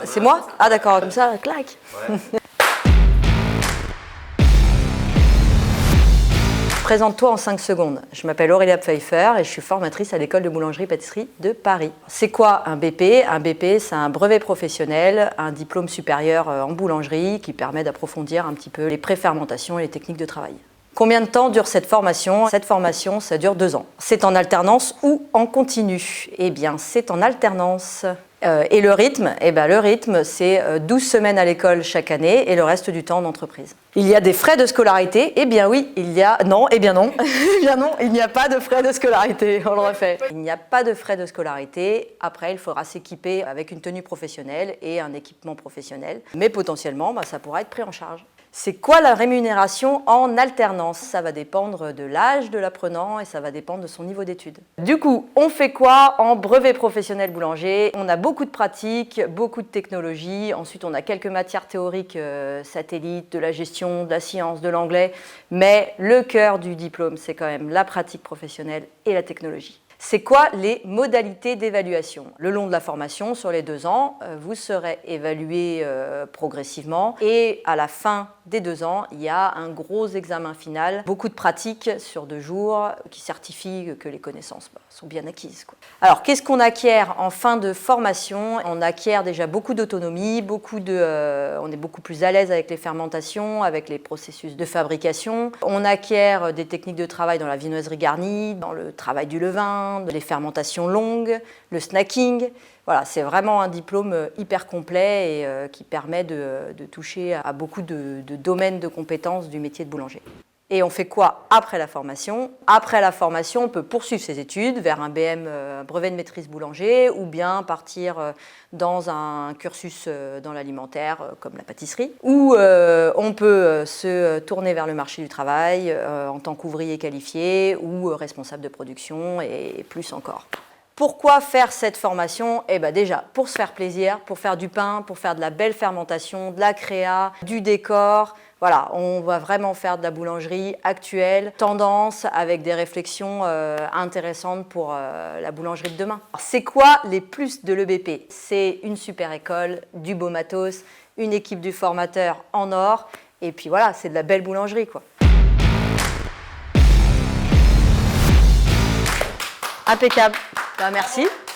C'est moi? Ah d'accord, comme ça, clac. Ouais. Présente-toi en 5 secondes. Je m'appelle Aurélia Pfeiffer et je suis formatrice à l'école de boulangerie-pâtisserie de Paris. C'est quoi un BP? Un BP, c'est un brevet professionnel, un diplôme supérieur en boulangerie qui permet d'approfondir un petit peu les préfermentations et les techniques de travail. Combien de temps dure cette formation? Cette formation, ça dure 2 ans. C'est en alternance ou en continu? Eh bien, c'est en alternance. Et le rythme? Eh bien, le rythme, c'est 12 semaines à l'école chaque année et le reste du temps en entreprise. Il y a des frais de scolarité? Eh bien oui, il y a... Non, eh bien non. Eh bien non, il n'y a pas de frais de scolarité, on le refait. Il n'y a pas de frais de scolarité. Après, il faudra s'équiper avec une tenue professionnelle et un équipement professionnel. Mais potentiellement, ça pourra être pris en charge. C'est quoi la rémunération en alternance? Ça va dépendre de l'âge de l'apprenant et ça va dépendre de son niveau d'études. Du coup, on fait quoi en brevet professionnel boulanger? On a beaucoup de pratiques, beaucoup de technologies. Ensuite, on a quelques matières théoriques, satellites, de la gestion, de la science, de l'anglais. Mais le cœur du diplôme, c'est quand même la pratique professionnelle et la technologie. C'est quoi les modalités d'évaluation? Le long de la formation, sur les 2 ans, vous serez évalué progressivement et à la fin des 2 ans, il y a un gros examen final, beaucoup de pratiques sur 2 jours qui certifient que les connaissances sont bien acquises, quoi. Alors, qu'est-ce qu'on acquiert en fin de formation? On acquiert déjà beaucoup d'autonomie, on est beaucoup plus à l'aise avec les fermentations, avec les processus de fabrication. On acquiert des techniques de travail dans la viennoiserie garnie, dans le travail du levain, les fermentations longues, le snacking. Voilà, c'est vraiment un diplôme hyper complet et qui permet de toucher à beaucoup de domaines de compétences du métier de boulanger. Et on fait quoi après la formation? Après la formation, on peut poursuivre ses études vers un BM, brevet de maîtrise boulanger, ou bien partir dans un cursus dans l'alimentaire, comme la pâtisserie. Ou on peut se tourner vers le marché du travail en tant qu'ouvrier qualifié ou responsable de production et plus encore. Pourquoi faire cette formation? Eh bien déjà, pour se faire plaisir, pour faire du pain, pour faire de la belle fermentation, de la créa, du décor. Voilà, on va vraiment faire de la boulangerie actuelle, tendance, avec des réflexions intéressantes pour la boulangerie de demain. C'est quoi les plus de l'EBP? C'est une super école, du beau matos, une équipe du formateur en or, et puis voilà, c'est de la belle boulangerie, quoi. Impeccable. Merci.